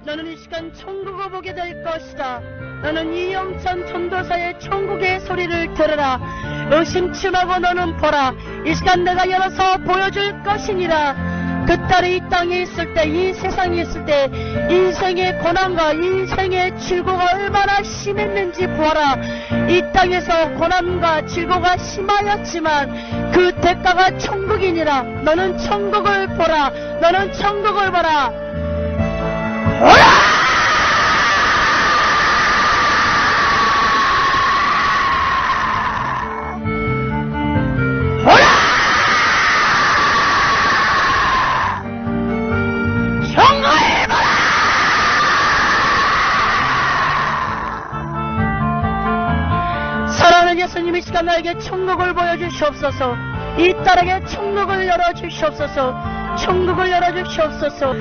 너는 이 시간 천국을 보게 될 것이다. 너는 이영찬 전도사의 천국의 소리를 들으라. 의심치 말고 너는 보라. 이 시간 내가 열어서 보여줄 것이니라. 그 딸이 이 땅에 있을 때, 이 세상에 있을 때 인생의 고난과 인생의 질고가 얼마나 심했는지 보아라. 이 땅에서 고난과 질고가 심하였지만 그 대가가 천국이니라. 너는 천국을 보라. 너는 천국을 보라. 오라! 예수님 이 시간 나에게 천국을 보여주시옵소서. 이 딸에게 천국을 열어주시옵소서. 천국을 열어주시옵소서.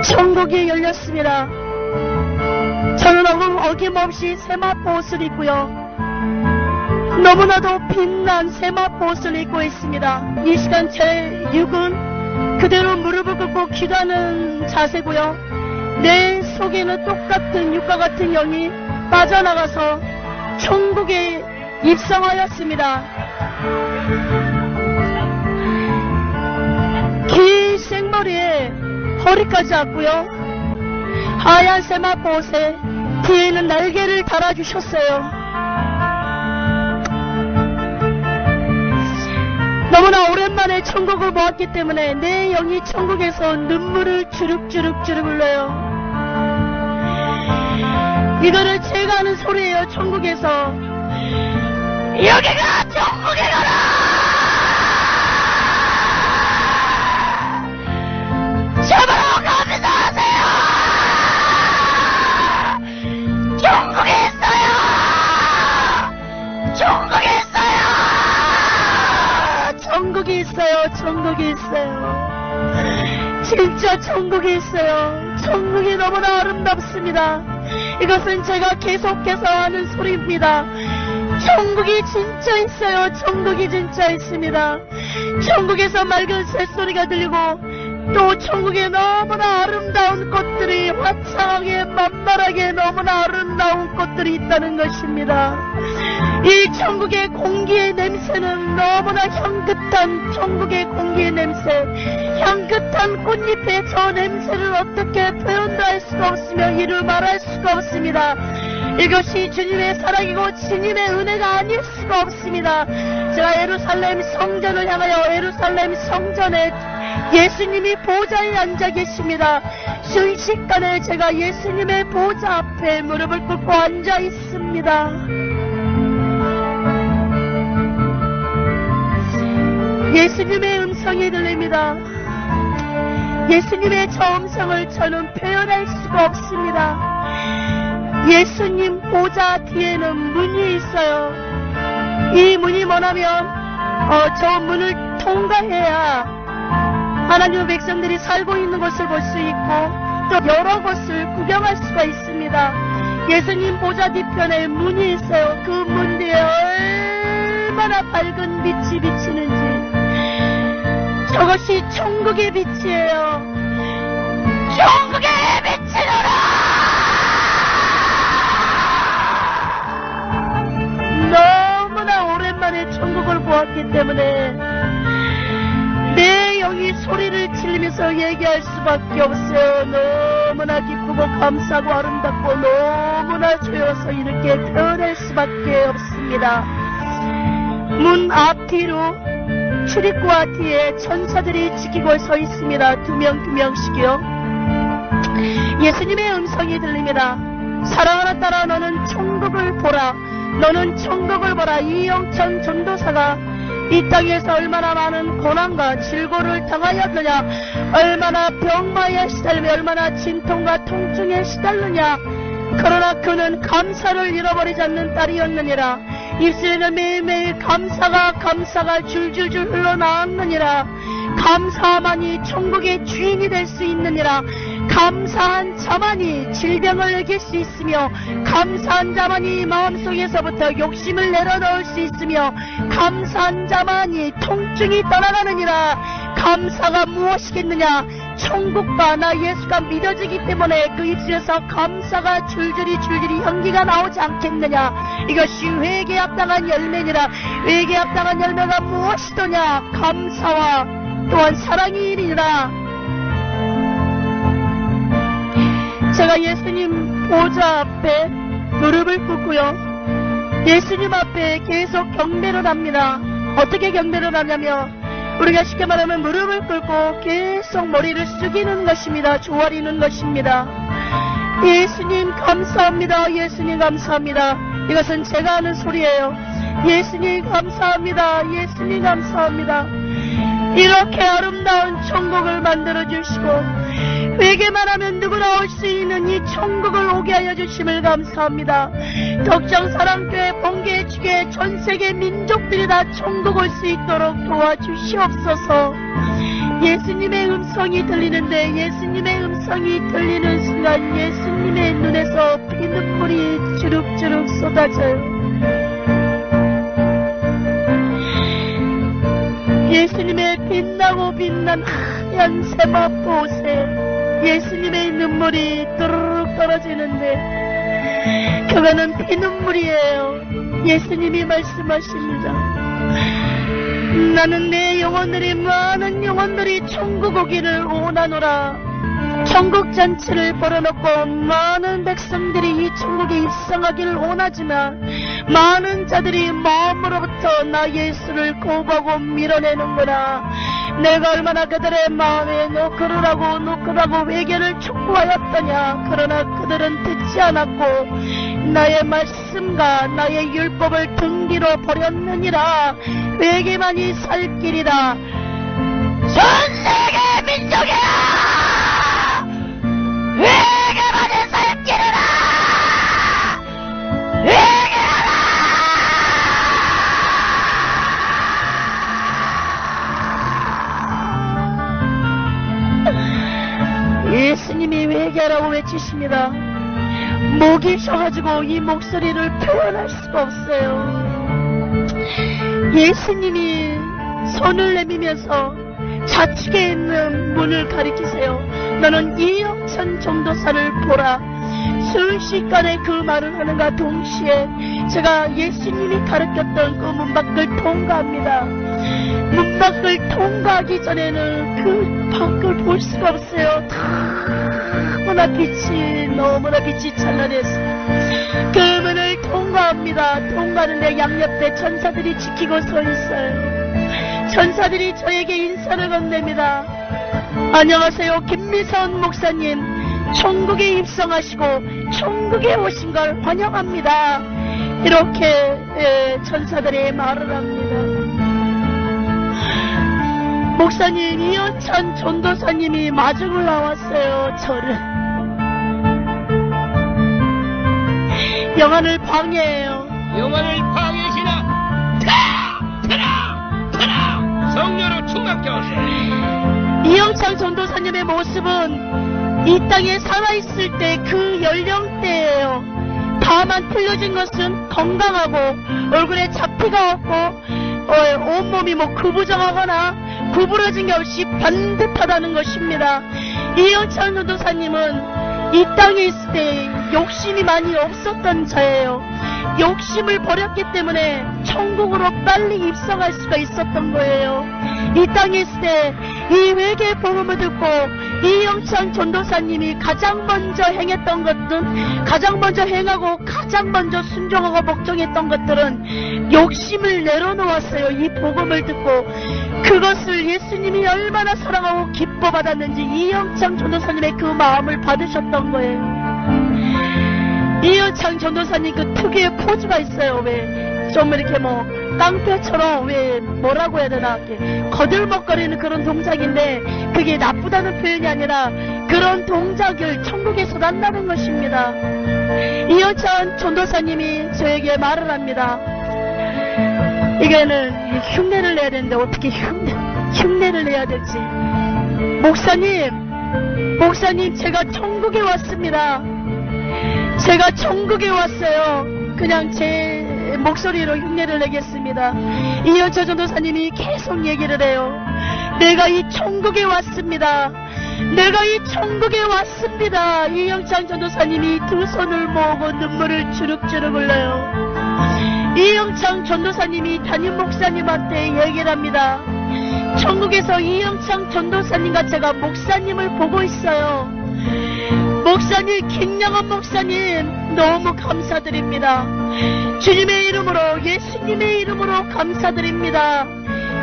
천국이 열렸습니다. 저는 어김없이 세마포 옷을 입고요. 너무나도 빛난 세마포 옷을 입고 있습니다. 이 시간 제 육은 그대로 무릎을 꿇고 기도하는 자세고요. 내 속에는 똑같은 육과 같은 영이 빠져나가서 천국에 입성하였습니다. 긴 생머리에 허리까지 왔고요. 하얀 세마포 옷에 뒤에는 날개를 달아주셨어요. 너무나 오랜만에 천국을 보았기 때문에 내 영이 천국에서 눈물을 주룩주룩 흘려요. 이거는 제가 하는 소리예요. 천국에서 여기가 천국에 가라! 잡으러 감사하세요! 천국에 있어요! 천국에 있어요! 천국이 있어요. 천국이 있어요. 진짜 천국이 있어요. 천국이 너무나 아름답습니다. 이것은 제가 계속해서 하는 소리입니다. 천국이 진짜 있어요. 천국이 진짜 있습니다. 천국에서 맑은 새소리가 들리고 또 천국에 너무나 아름다운 꽃들이 화창하게 만발하게 너무나 아름다운 꽃들이 있다는 것입니다. 이 천국의 공기의 냄새는 너무나 향긋한 천국의 공기의 냄새, 향긋한 꽃잎의 저 냄새를 어떻게 표현도 할 수가 없으며 이루 말할 수가 없습니다. 이것이 주님의 사랑이고 주님의 은혜가 아닐 수가 없습니다. 제가 예루살렘 성전을 향하여 예루살렘 성전에 예수님이 보좌에 앉아 계십니다. 순식간에 제가 예수님의 보좌 앞에 무릎을 꿇고 앉아 있습니다. 예수님의 음성이 들립니다. 예수님의 저 음성을 저는 표현할 수가 없습니다. 예수님 보좌 뒤에는 문이 있어요. 이 문이 뭐냐면 저 문을 통과해야 하나님의 백성들이 살고 있는 것을 볼 수 있고 또 여러 것을 구경할 수가 있습니다. 예수님 보좌 뒤편에 문이 있어요. 그 문 뒤에 얼마나 밝은 빛이 비치는지, 저것이 천국의 빛이에요. 천국의 빛이노라! 너무나 오랜만에 천국을 보았기 때문에 내 영이 소리를 지르면서 얘기할 수밖에 없어요. 너무나 기쁘고 감사하고 아름답고 너무나 좋아서 이렇게 표현할 수밖에 없습니다. 문 앞뒤로 출입구와 뒤에 천사들이 지키고 서 있습니다. 두 명씩이요. 예수님의 음성이 들립니다. 사랑하는 딸아, 너는 천국을 보라. 너는 천국을 보라. 이영찬 전도사가 이 땅에서 얼마나 많은 고난과 질고를 당하였느냐, 얼마나 병마에 시달리며 얼마나 진통과 통증에 시달느냐. 그러나 그는 감사를 잃어버리지 않는 딸이었느니라. 입술에는 매일매일 감사가 줄줄줄 흘러나왔느니라. 감사만이 천국의 주인이 될 수 있느니라. 감사한 자만이 질병을 이길 수 있으며, 감사한 자만이 마음속에서부터 욕심을 내려놓을 수 있으며, 감사한 자만이 통증이 떠나가느니라. 감사가 무엇이겠느냐? 천국과 나 예수가 믿어지기 때문에 그 입술에서 감사가 줄줄이 향기가 나오지 않겠느냐? 이것이 회개에 합당한 열매니라. 회개에 합당한 열매가 무엇이더냐? 감사와 또한 사랑이 이니라. 제가 예수님 보좌 앞에 무릎을 꿇고요, 예수님 앞에 계속 경배를 합니다. 어떻게 경배를 하냐면, 우리가 쉽게 말하면 무릎을 꿇고 계속 머리를 숙이는 것입니다. 조아리는 것입니다. 예수님 감사합니다. 예수님 감사합니다. 이것은 제가 하는 소리예요. 예수님 감사합니다. 예수님 감사합니다. 이렇게 아름다운 천국을 만들어주시고, 회개만 하면 누구나 올 수 있는 이 천국을 오게 하여 주심을 감사합니다. 덕정사랑교회 번개주교회 전세계 민족들이 다 천국 올 수 있도록 도와주시옵소서. 예수님의 음성이 들리는데, 예수님의 음성이 들리는 순간 예수님의 눈에서 피눈물이 주룩주룩 쏟아져요. 예수님의 빛나고 빛난 하얀 세마포 옷에 예수님의 눈물이 뚜루룩 떨어지는데, 그거는 피눈물이에요. 예수님이 말씀하십니다. 나는 내 영혼들이, 많은 영혼들이 천국 오기를 원하노라. 천국 잔치를 벌어놓고 많은 백성들이 이 천국에 입성하기를 원하지만, 많은 자들이 마음으로부터 나 예수를 거부하고 밀어내는구나. 내가 얼마나 그들의 마음에 노크라고 회개를 촉구하였더냐. 그러나 그들은 듣지 않았고 나의 말씀과 나의 율법을 등 뒤로 버렸느니라. 회개만이 살 길이라. 전세계 민족이라, 회개만이 살 길이라. 예수님이 회개하라고 외치십니다. 목이 쉬어가지고 이 목소리를 표현할 수가 없어요. 예수님이 손을 내밀면서 좌측에 있는 문을 가리키세요. 너는 이영찬 전도사를 보라. 순식간에 그 말을 하는가 동시에 제가 예수님이 가르쳤던 그 문밖을 통과합니다. 문밖을 통과하기 전에는 그 밖을 볼 수가 없어요. 너무나 빛이 찬란했어요. 그 문을 통과합니다. 통과하는데 양옆에 천사들이 지키고 서 있어요. 천사들이 저에게 인사를 건넵니다. 안녕하세요, 김미선 목사님. 천국에 입성하시고 천국에 오신 걸 환영합니다. 이렇게 천사들이 말을 합니다. 목사님, 이현찬 전도사님이 마중을 나왔어요. 저를 영안을 방해해요. 영안을 방해시나 테라 성녀로 충만케 하소서. 이영찬 전도사님의 모습은 이 땅에 살아있을 때 그 연령대예요. 다만 틀려진 것은 건강하고 얼굴에 잡티가 없고 온몸이 구부정하거나 구부러진 게 없이 반듯하다는 것입니다. 이영찬 전도사님은 이 땅에 있을 때 욕심이 많이 없었던 자예요. 욕심을 버렸기 때문에 천국으로 빨리 입성할 수가 있었던 거예요. 이 땅에 있을 때 이 회개의 복음을 듣고 이영찬 전도사님이 가장 먼저 행했던 것들은, 가장 먼저 행하고 가장 먼저 순종하고 복종했던 것들은 욕심을 내려놓았어요. 이 복음을 듣고 그것을 예수님이 얼마나 사랑하고 기뻐 받았는지 이영찬 전도사님의 그 마음을 받으셨던 거예요. 이영찬 전도사님 그 특유의 포즈가 있어요. 왜 좀 이렇게 깡패처럼 왜 뭐라고 해야 되나, 거들먹거리는 그런 동작인데 그게 나쁘다는 표현이 아니라 그런 동작을 천국에서 난다는 것입니다. 이영찬 전도사님이 저에게 말을 합니다. 이거는 흉내를 내야 되는데 어떻게 흉내를 내야 될지. 목사님, 목사님, 제가 천국에 왔습니다. 제가 천국에 왔어요. 그냥 제 목소리로 흉내를 내겠습니다. 이현철 전도사님이 계속 얘기를 해요. 내가 이 천국에 왔습니다. 내가 이 천국에 왔습니다. 이영창 전도사님이 두 손을 모으고 눈물을 주룩주룩 흘려요. 이영창 전도사님이 담임 목사님한테 얘기를 합니다. 천국에서 이영창 전도사님과 제가 목사님을 보고 있어요. 목사님, 김영원 목사님, 너무 감사드립니다. 주님의 이름으로, 예수님의 이름으로 감사드립니다.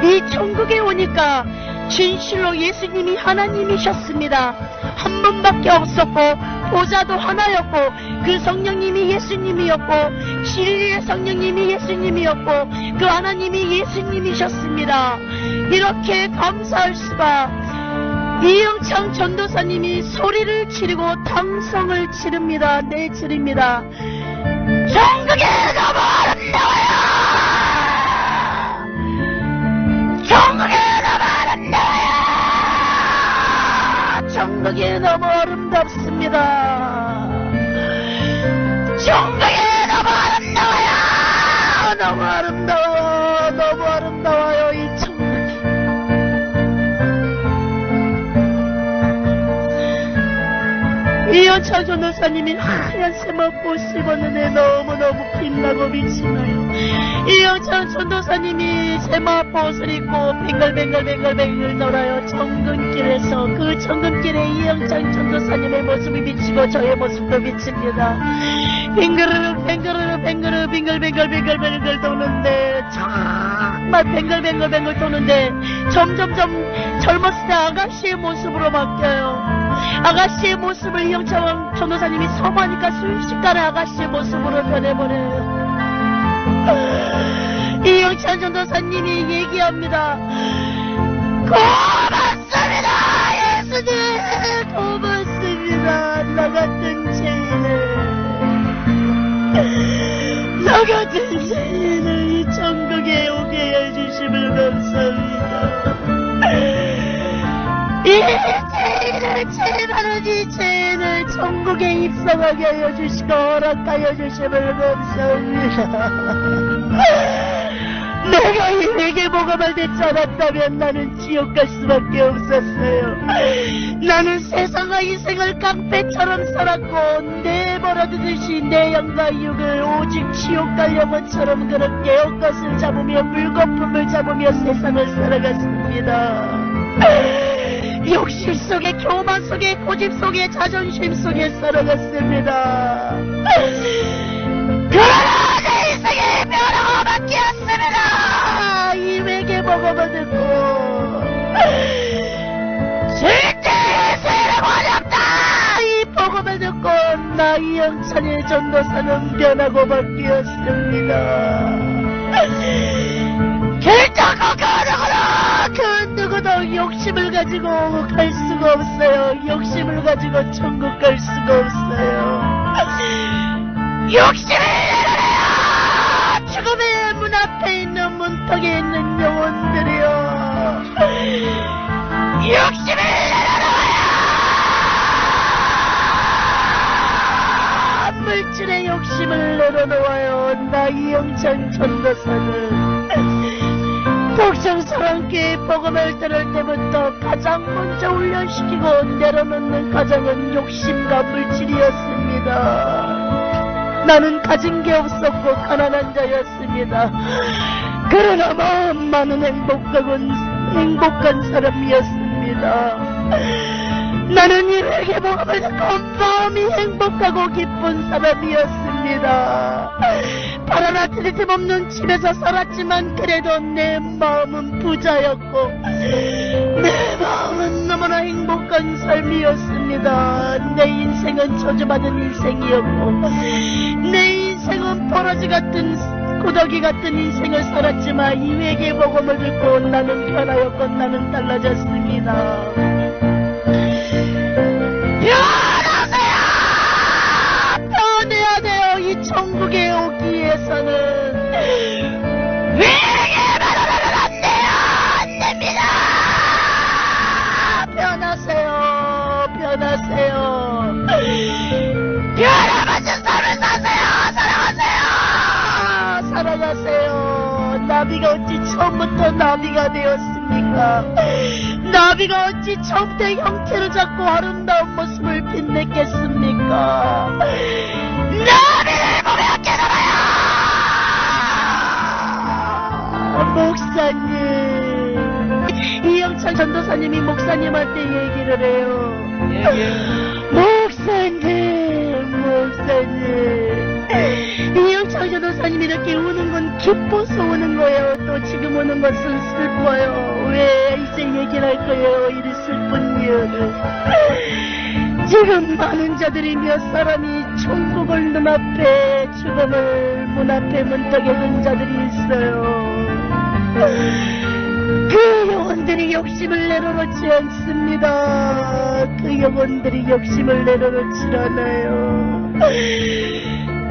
이 천국에 오니까 진실로 예수님이 하나님이셨습니다. 한 분밖에 없었고 보좌도 하나였고 그 성령님이 예수님이었고 진리의 성령님이 예수님이었고 그 하나님이 예수님이셨습니다. 이렇게 감사할 수가. 이영창 전도사님이 소리를 지르고 당성을 지릅니다. 네, 지릅니다. 천국에 너무 아름다워요. 천국에 너무 아름다워요. 천국이 너무 아름답습니다. 천국이 너무 아름다워요. 너무 아름다워요. 너무 아름다워요. 이 천국이. 이현철 전도사님이 하얀 세마포 입었는데 너무너무 빛나고 빛나요. 이현철 전도사님이 세마포 옷을 입고 뱅글뱅글 돌아요. 정금길에서 그 정금길에 이영창 전도사님의 모습이 비치고 저의 모습도 비칩니다. 빙글빙글 도는데 정말 뱅글뱅글 도는데 점점점 젊었을 때 아가씨의 모습으로 바뀌어요. 아가씨의 모습을 이영창 전도사님이 서하니까 순식간에 아가씨의 모습으로 변해버려요. 이영창 전도사님이 얘기합니다. 고맙습니다. 예수님 고맙습니다. 나 같은 죄인을 이 천국에 오게 해주심을 감사합니다. 이 죄인을 이 죄인을 천국에 입성하게 하여 주시고 허락하여 주심을 감사합니다. 내가 이 회개복음을 듣지 않았다면 나는 지옥 갈 수밖에 없었어요. 나는 세상과 인생을 깡패처럼 살았고 내버려두듯이 내 영과 육을 오직 지옥 갈 영혼처럼 그렇게 헛것을 잡으며 물거품을 잡으며 세상을 살아갔습니다. 욕심 속에, 교만 속에, 고집 속에, 자존심 속에 살아갔습니다. 그러나 내 인생의 변화가 바뀌었습니다. 이 회개복음을 듣고 실제의 세례 관엽다. 이 복음을 듣고 나 이영찬의 전도사는 변하고 바뀌었습니다. 결정코 그 누구도 욕심을 가지고 갈 수가 없어요. 욕심을 가지고 천국 갈 수가 없어요. 욕심을 내려내요. 죽음의 문 앞에 있는 문턱에 있는 영혼들이요. 욕심을 내려놓아요. 물질의 욕심을 내려놓아요. 나 이영찬 전도사는 독성스럽게 복음을 들을 때부터 가장 먼저 훈련시키고 내려놓는 가장은 욕심과 물질이었습니다. 나는 가진 게 없었고 가난한 자였습니다. 그러나 마음만은 행복한 사람이었습니다. 나는 이 회개복음을 듣고 마음이 행복하고 기쁜 사람이었습니다. 바라나 틀림없는 집에서 살았지만 그래도 내 마음은 부자였고 내 마음은 너무나 행복한 삶이었습니다. 내 인생은 저주받은 인생이었고 내 인생은 버러지 같은 고덕이 같은 인생을 살았지만 이 회개복음을 듣고 나는 변하였고 나는 달라졌습니다. 변하세요! 변해야 돼요. 이 천국에 오기 위해서는 회개만으로는 안 돼요. 안 됩니다. 변하세요. 나비가 어찌 처음부터 나비가 되었습니까? 나비가 어찌 처음부터 형태를 잡고 아름다운 모습을 빛냈겠습니까? 나비를 보며 깨달아요! 목사님, 이영찬 전도사님이 목사님한테 얘기를 해요. 목사님. 이영찬 전도사님이 이렇게 우는 건 기뻐서 우는 거예요. 또 지금 우는 것은 슬퍼요. 왜 이제 얘기를 할 거예요. 이 슬픈 이유를. 지금 많은 자들이 몇 사람이 천국을 눈앞에 죽음을 문 앞에 문턱에 둔 자들이 있어요. 그 영혼들이 욕심을 내려놓지 않습니다. 그 영혼들이 욕심을 내려놓지 않아요.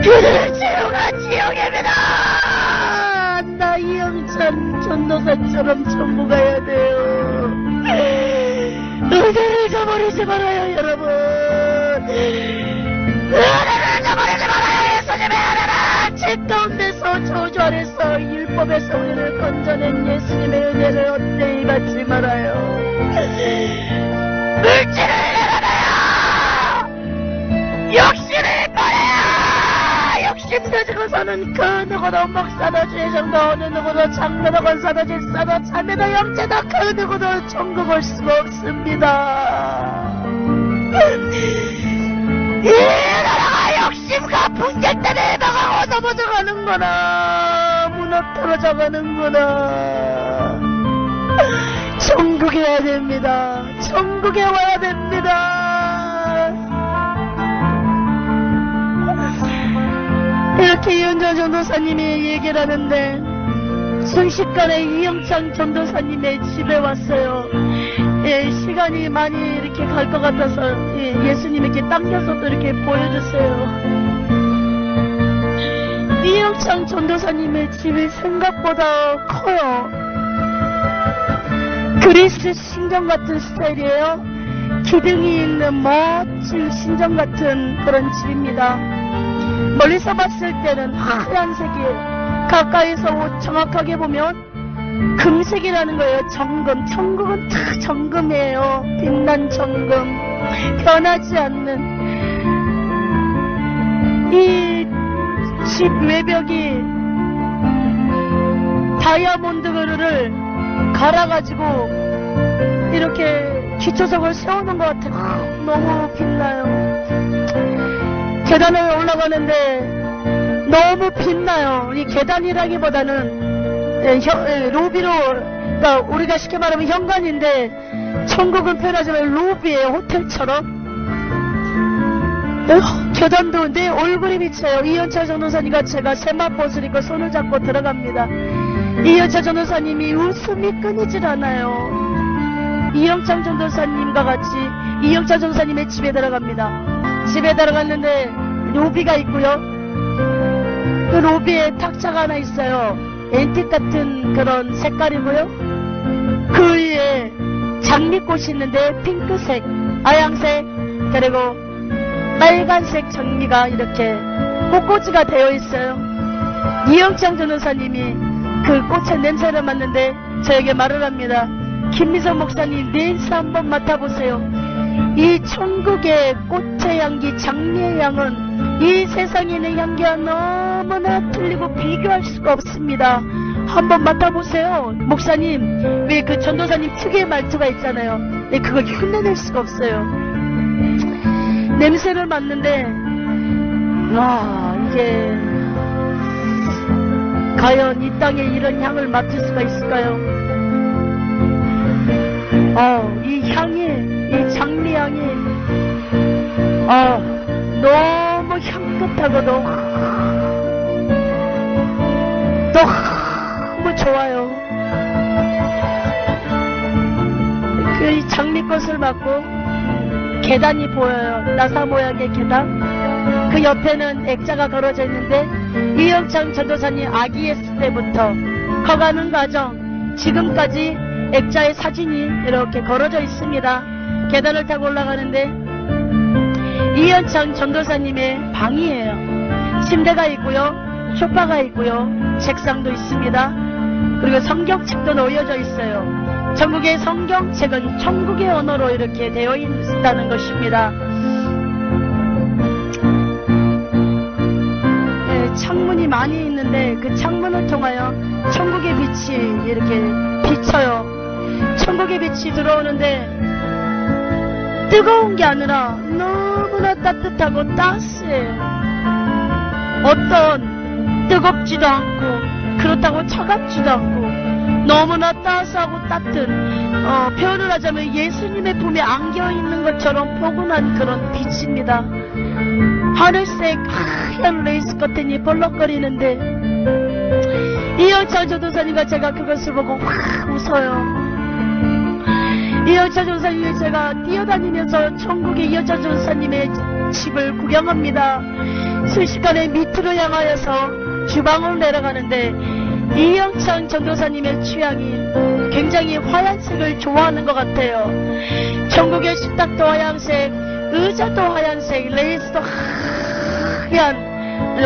그들의 지옥아 지옥입니다. 나 이영찬 전도사처럼 천국 가야 돼요. 은혜를 저버리지 말아요, 여러분. 은혜를 저버리지 말아요. 예수님의 은혜는 집 가운데서 저주 아래서 율법에서 우리를 건져낸 예수님의 은혜를 헛되이 받지 말아요. 물질을 내려놔요. 욕심을 버려요. 욕심 가지고 사는 그 누구도 목사도 주의정도 어느 누구도 장로도 권사도 질사도 자매도 형제도 그 누구도 천국 올 수가 없습니다. 이 나라가 욕심과 분쟁 때문에 나가고 넘어져 가는구나. 무너뜨려져 가는구나. 천국에 와야 됩니다. 천국에 와야 됩니다. 이렇게 이현정 전도사님이 얘기를 하는데 순식간에 이영창 전도사님의 집에 왔어요. 예, 시간이 많이 이렇게 갈 것 같아서 예수님 이렇게 당겨서 또 이렇게 보여주세요. 이영창 전도사님의 집이 생각보다 커요. 그리스 신전 같은 스타일이에요. 기둥이 있는 멋진 신전 같은 그런 집입니다. 멀리서 봤을 때는 하얀색이에요. 가까이서 정확하게 보면 금색이라는 거예요. 정금. 천국은 다 정금이에요. 빛난 정금. 변하지 않는. 이 집 외벽이 다이아몬드를 갈아가지고 이렇게 기초석을 세우는 것 같아요. 너무 빛나요. 계단을 올라가는데 너무 빛나요. 이 계단이라기보다는 로비로, 그러니까 우리가 쉽게 말하면 현관인데 천국은 표현하자면 로비예요. 호텔처럼. 계단도 내 얼굴이 비쳐요. 이현철 전도사님과 제가 세마포스를 입고 손을 잡고 들어갑니다. 이현철 전도사님이 웃음이 끊이질 않아요. 이영창 전도사님과 같이 이영찬 전도사님의 집에 들어갑니다. 집에 들어갔는데 로비가 있고요. 그 로비에 탁자가 하나 있어요. 앤틱 같은 그런 색깔이고요. 그 위에 장미꽃이 있는데 핑크색, 하얀색, 그리고 빨간색 장미가 이렇게 꽃꽂이가 되어 있어요. 이영창 전도사님이 그 꽃의 냄새를 맡는데 저에게 말을 합니다. 김미성 목사님, 냄새 한번 맡아보세요. 이 천국의 꽃의 향기, 장미의 향은 이 세상에 있는 향기와 너무나 틀리고 비교할 수가 없습니다. 한번 맡아보세요. 목사님, 왜 그 전도사님 특유의 말투가 있잖아요. 네, 그걸 흉내낼 수가 없어요. 냄새를 맡는데 이게 과연 이 땅에 이런 향을 맡을 수가 있을까요? 이 향이, 이 장미 향이 너무 향긋하고 너무 좋아요. 그 장미꽃을 맡고 계단이 보여요. 나사 모양의 계단. 그 옆에는 액자가 걸어져 있는데 이영창 전도사님 아기 있을 때부터 커가는 과정 지금까지 액자의 사진이 이렇게 걸어져 있습니다. 계단을 타고 올라가는데 이영창 전도사님의 방이에요. 침대가 있고요. 소파가 있고요. 책상도 있습니다. 그리고 성경책도 놓여져 있어요. 전국의 성경책은 천국의 언어로 이렇게 되어 있다는 것입니다. 네, 창문이 많이 있는데 그 창문을 통하여 천국의 빛이 이렇게 비쳐요. 천국의 빛이 들어오는데 뜨거운 게 아니라 너무나 따뜻하고 따스해요. 어떤 뜨겁지도 않고 그렇다고 차갑지도 않고 너무나 따스하고 따뜻한 표현을 하자면 예수님의 품에 안겨있는 것처럼 포근한 그런 빛입니다. 하늘색 하얀 레이스 커튼이 벌럭거리는데 이영철 전도사님과 제가 그것을 보고 확 웃어요. 이영철 전도사님이 제가 뛰어다니면서 천국의 이영철 전도사님의 집을 구경합니다. 순식간에 밑으로 향하여서 주방으로 내려가는데 이영창 전도사님의 취향이 굉장히 화얀색을 좋아하는 것 같아요. 천국의 식탁도 하얀색, 의자도 하얀색, 레이스도 하얀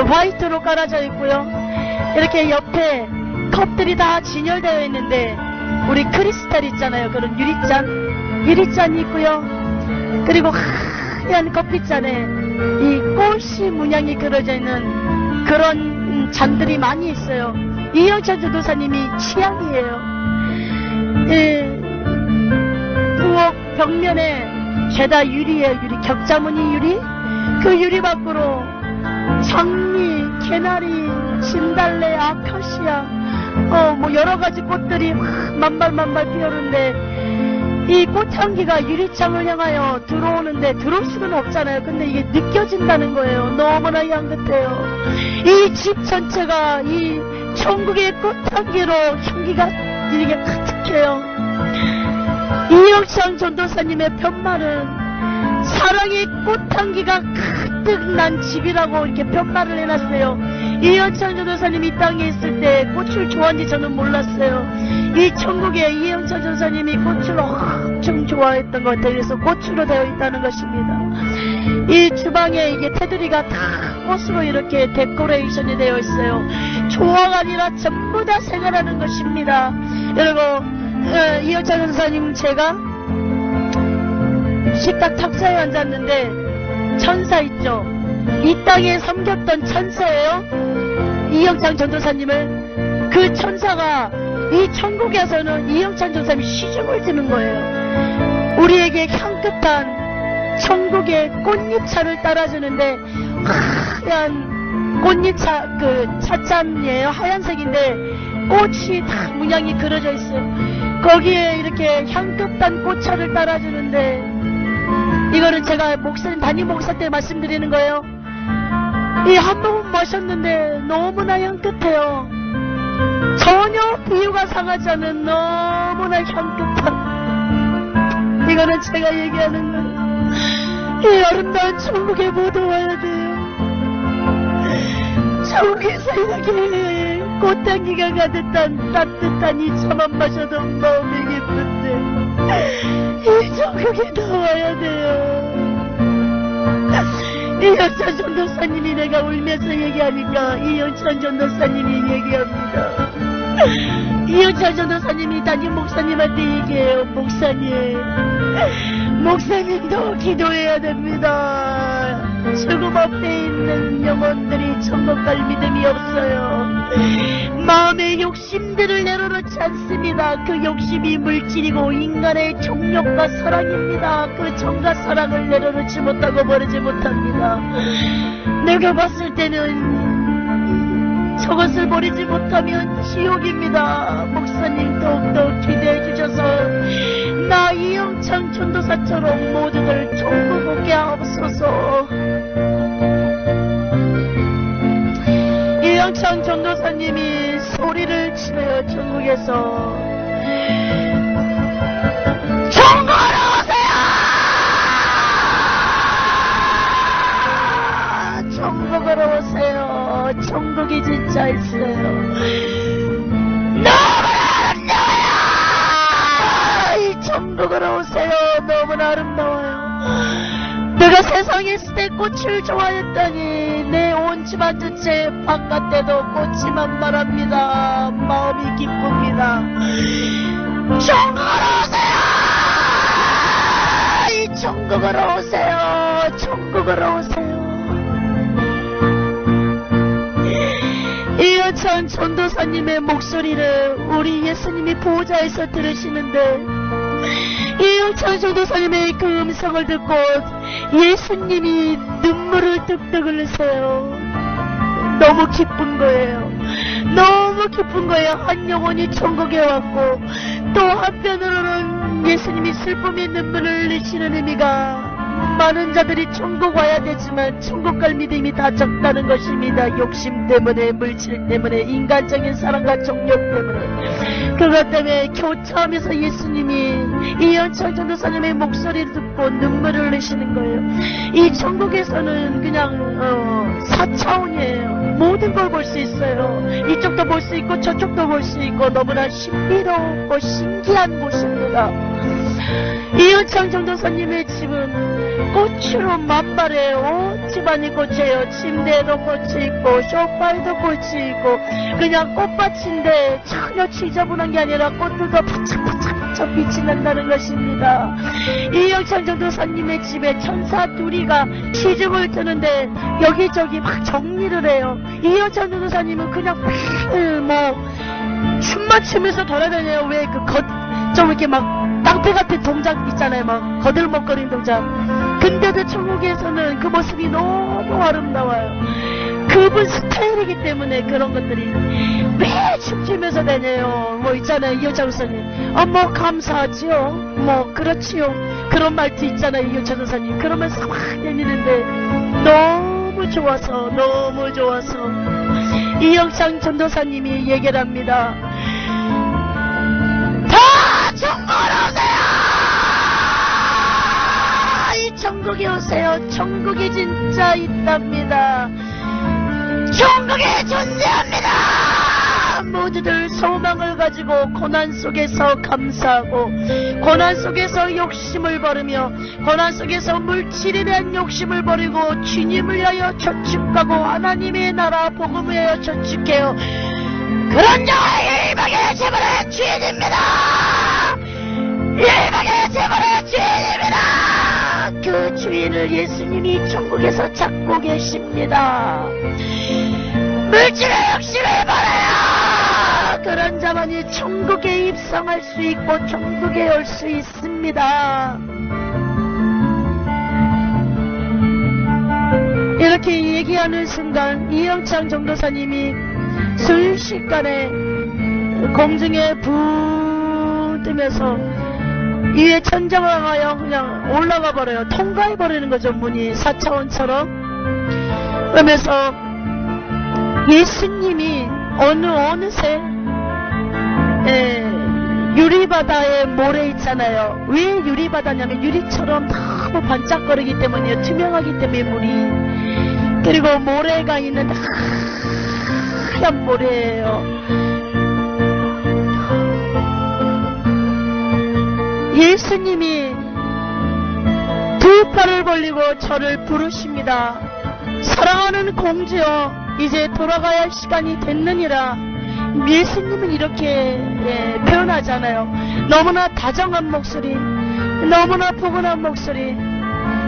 화이트로 깔아져 있고요. 이렇게 옆에 컵들이 다 진열되어 있는데 우리 크리스탈 있잖아요. 그런 유리잔이 있고요. 그리고 하얀 커피잔에 이 꽃이 문양이 그려져 있는 그런 잔들이 많이 있어요. 이영찬 전도사님이 취향이에요. 예, 부엌 벽면에 죄다 유리예요. 격자무늬 유리. 그 유리 밖으로 장미, 개나리, 진달래, 아카시아, 뭐 여러 가지 꽃들이 만발만발 피어오는데 이 꽃향기가 유리창을 향하여 들어오는데 들어올 수는 없잖아요. 근데 이게 느껴진다는 거예요. 너무나 향긋해요. 이 집 전체가 이 천국의 꽃향기로 향기가 이렇게 가득해요. 이영창 전도사님의 편말은 사랑의 꽃향기가 가득 난 집이라고 이렇게 편말을 해놨어요. 이영창 전도사님이 이 땅에 있을 때 꽃을 좋아하는지 저는 몰랐어요. 이 천국에 이영창 전도사님이 꽃을 엄청 좋아했던 것 같아요. 그래서 꽃으로 되어 있다는 것입니다. 이 주방에 이게 테두리가 다 꽃으로 이렇게 데코레이션이 되어 있어요. 조화가 아니라 전부 다 생활하는 것입니다. 여러분, 이영창 전도사님 제가 식탁 탁자에 앉았는데 천사 있죠? 이 땅에 섬겼던 천사예요. 이영창 전도사님을. 그 천사가 이 천국에서는 이영창 전도사님이 시중을 드는 거예요. 우리에게 향긋한 천국의 꽃잎차를 따라주는데 하얀 꽃잎차 그 찻잔이에요. 하얀색인데 꽃이 다 문양이 그려져 있어요. 거기에 이렇게 향긋한 꽃차를 따라주는데 이거는 제가 담임 목사 때 말씀드리는 거예요. 이 한 모금 마셨는데 너무나 향긋해요. 전혀 비유가 상하지 않은 너무나 향긋한, 이거는 제가 얘기하는 거예요. 이 아름다운 천국에 모두 와야 돼요. 천국에서 이렇게 꽃향기가 가득한 따뜻한 이 차만 마셔도 마음이 기쁜데 이 천국에 나와야 돼요. 이영찬 전도사님이 내가 울면서 얘기하니까 이영찬 전도사님이 얘기합니다. 이영찬 전도사님이 담임 목사님한테 얘기해요. 목사님도 기도해야 됩니다. 죽음 앞에 있는 영혼들이 천국 갈 믿음이 없어요. 마음의 욕심들을 내려놓지 않습니다. 그 욕심이 물질이고 인간의 정욕과 사랑입니다. 그 정과 사랑을 내려놓지 못하고 버리지 못합니다. 내가 봤을 때는 저것을 버리지 못하면 지옥입니다. 목사님 더욱더 기대해 주셔서 나 이영창 전도사처럼 모두들 천국 오게 하옵소서. 이영창 전도사님이 소리를 치네요. 천국에서 천국으로 오세요. 천국으로 오세요. 천국이 진짜 있어요. 너무나 아름다워요. 이 천국으로 오세요. 너무나 아름다워요. 내가 세상에 있을 때 꽃을 좋아했더니 내 온 온 집안 전체 바깥에도 꽃이 만발합니다. 마음이 기쁩니다. 천국으로 오세요! 이 천국으로 오세요! 천국으로 오세요! 이여찬 전도사님의 목소리를 우리 예수님이 보호자에서 들으시는데, 이여찬 전도사님의 그 음성을 듣고 예수님이 눈물을 뚝뚝 흘리세요. 너무 기쁜 거예요. 너무 기쁜 거예요. 한 영혼이 천국에 왔고, 또 한편으로는 예수님이 슬픔의 눈물을 흘리시는 의미가 많은 자들이 천국 와야 되지만 천국 갈 믿음이 다 적다는 것입니다. 욕심 때문에, 물질 때문에, 인간적인 사랑과 정욕 때문에. 그것 때문에 교차하면서 예수님이 이현철 전도사님의 목소리를 듣고 눈물을 흘리시는 거예요. 이 천국에서는 그냥 4차원이에요. 모든 걸 볼 수 있어요. 이쪽도 볼 수 있고 저쪽도 볼 수 있고 너무나 신비롭고 신기한 곳입니다. 이현창 전도사님의 집은 꽃으로 만발해요. 집안이 꽃이에요. 침대에도 꽃이 있고 소파에도 꽃이 있고 그냥 꽃밭인데 전혀 지저분한 게 아니라 꽃들도 바짝바짝 빛이 난다는 것입니다. 이현창 전도사님의 집에 천사 둘이가 시중을 뜨는데 여기저기 막 정리를 해요. 이현창 전도사님은 그냥 춤만 추면서 돌아다녀요. 왜 좀 이렇게 막 깡패 같은 동작 있잖아요. 막 거들먹거리는 동작. 근데도 천국에서는 그 모습이 너무 아름다워요. 그분 스타일이기 때문에 그런 것들이 왜 춤추면서 다녀요. 있잖아요. 이효찬 선생님. 뭐 감사하지요. 그렇지요. 그런 말도 있잖아요. 이효찬 선생님. 그러면서 막 다니는데 너무 좋아서 이영창 전도사님이 얘기를 합니다. 천국으로 오세요! 이 천국에 오세요. 천국이 진짜 있답니다. 천국이 존재합니다. 모두들 소망을 가지고 고난 속에서 감사하고 고난 속에서 욕심을 버리며 고난 속에서 물질에 대한 욕심을 버리고 주님을 위하여 저축하고 하나님의 나라 복음을 위하여 저축해요. 그런 자가 일방의 재물의 주인입니다. 일방의 재물의 주인입니다. 그 주인을 예수님이 천국에서 찾고 계십니다. 물질의 욕심을 버려요. 그런 자만이 천국에 입성할 수 있고 천국에 올 수 있습니다. 이렇게 얘기하는 순간 이영창 전도사님이 순식간에 공중에 붕 뜨면서 위에 천장을 향하여 그냥 올라가 버려요. 통과해 버리는 거죠. 문이 4차원처럼. 그러면서 예수님이 어느새 유리바다에 모래 있잖아요. 왜 유리바다냐면 유리처럼 너무 반짝거리기 때문이에요. 투명하기 때문에 물이. 그리고 모래가 있는 하얀 모래예요. 예수님이 두 팔을 벌리고 저를 부르십니다. 사랑하는 공주여, 이제 돌아가야 할 시간이 됐느니라. 예수님은 이렇게 표현하잖아요. 너무나 다정한 목소리, 너무나 포근한 목소리,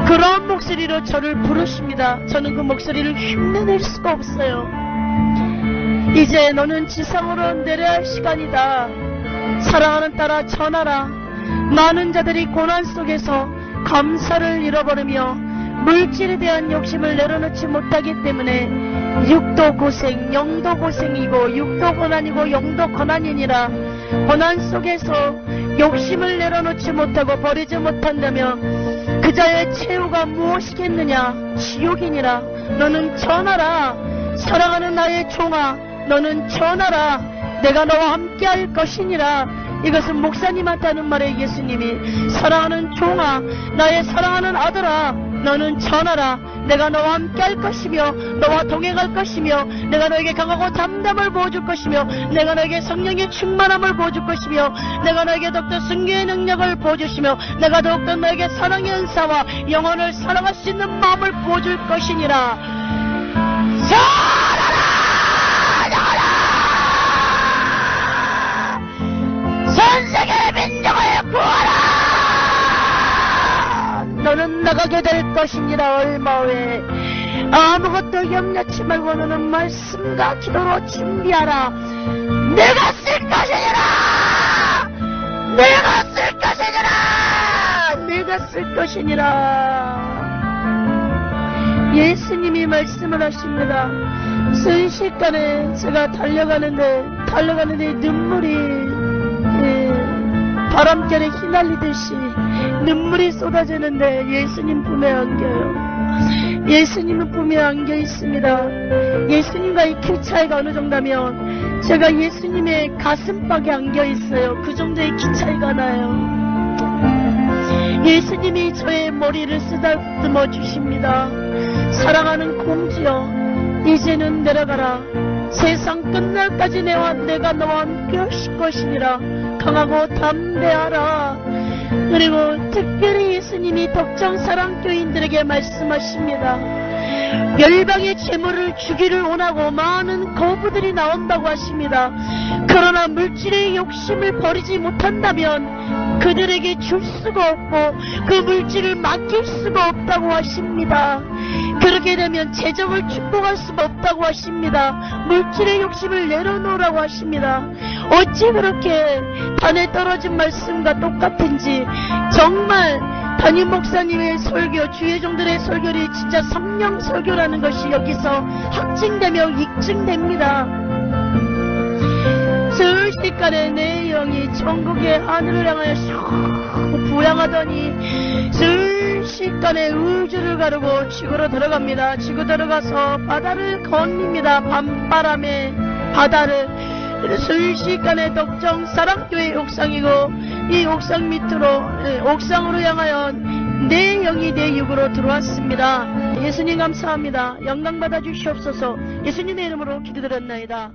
그런 목소리로 저를 부르십니다. 저는 그 목소리를 흉내낼 수가 없어요. 이제 너는 지상으로 내려야 할 시간이다. 사랑하는 딸아, 전하라. 많은 자들이 고난 속에서 감사를 잃어버리며 물질에 대한 욕심을 내려놓지 못하기 때문에 육도 고생, 영도 고생이고 육도 고난이고 영도 고난이니라. 고난 속에서 욕심을 내려놓지 못하고 버리지 못한다면 그 자의 최후가 무엇이겠느냐? 지옥이니라. 너는 전하라. 사랑하는 나의 종아, 너는 전하라. 내가 너와 함께 할 것이니라. 이것은 목사님한테 하는 말에 예수님이 사랑하는 종아, 나의 사랑하는 아들아, 너는 전하라. 내가 너와 함께 할 것이며 너와 동행할 것이며 내가 너에게 강하고 담담을 보여줄 것이며 내가 너에게 성령의 충만함을 보여줄 것이며 내가 너에게 더욱더 승리의 능력을 보여주시며 내가 더욱더 너에게 사랑의 은사와 영혼을 사랑할 수 있는 마음을 보여줄 것이니라. 것이니라. 얼마 후에 아무것도 염려치 말고 너는 말씀과 기도로 준비하라. 내가 쓸 것이니라. 내가 쓸 것이니라. 내가 쓸 것이니라. 예수님이 말씀을 하십니다. 순식간에 제가 달려가는데 눈물이 바람결에 휘날리듯이 눈물이 쏟아지는데 예수님 품에 안겨요. 예수님은 품에 안겨 있습니다. 예수님과의 키 차이가 어느 정도면 제가 예수님의 가슴팍에 안겨 있어요. 그 정도의 키 차이가 나요. 예수님이 저의 머리를 쓰다듬어 주십니다. 사랑하는 공주여, 이제는 내려가라. 세상 끝날까지 내가 너와 함께 하실 것이니라. 강하고 담대하라. 그리고 특별히 예수님이 덕정사랑교인들에게 말씀하십니다. 열방의 재물을 주기를 원하고 많은 거부들이 나온다고 하십니다. 그러나 물질의 욕심을 버리지 못한다면 그들에게 줄 수가 없고 그 물질을 맡길 수가 없다고 하십니다. 그렇게 되면 재정을 축복할 수가 없다고 하십니다. 물질의 욕심을 내려놓으라고 하십니다. 어찌 그렇게 단에 떨어진 말씀과 똑같은지 정말 담임 목사님의 설교, 주예종들의 설교를 진짜 성령 설교라는 것이 여기서 확증되며 입증됩니다. 순식간에 내 영이 천국의 하늘을 향하여 슉 부양하더니 순식간에 우주를 가르고 지구로 들어갑니다. 지구 들어가서 바다를 건립니다. 밤바람에 바다를. 순식간에 덕정사랑교회 옥상이고 이 옥상 밑으로 옥상으로 향하여 내 영이 내 육으로 들어왔습니다. 예수님 감사합니다. 영광 받아 주시옵소서. 예수님의 이름으로 기도드렸나이다.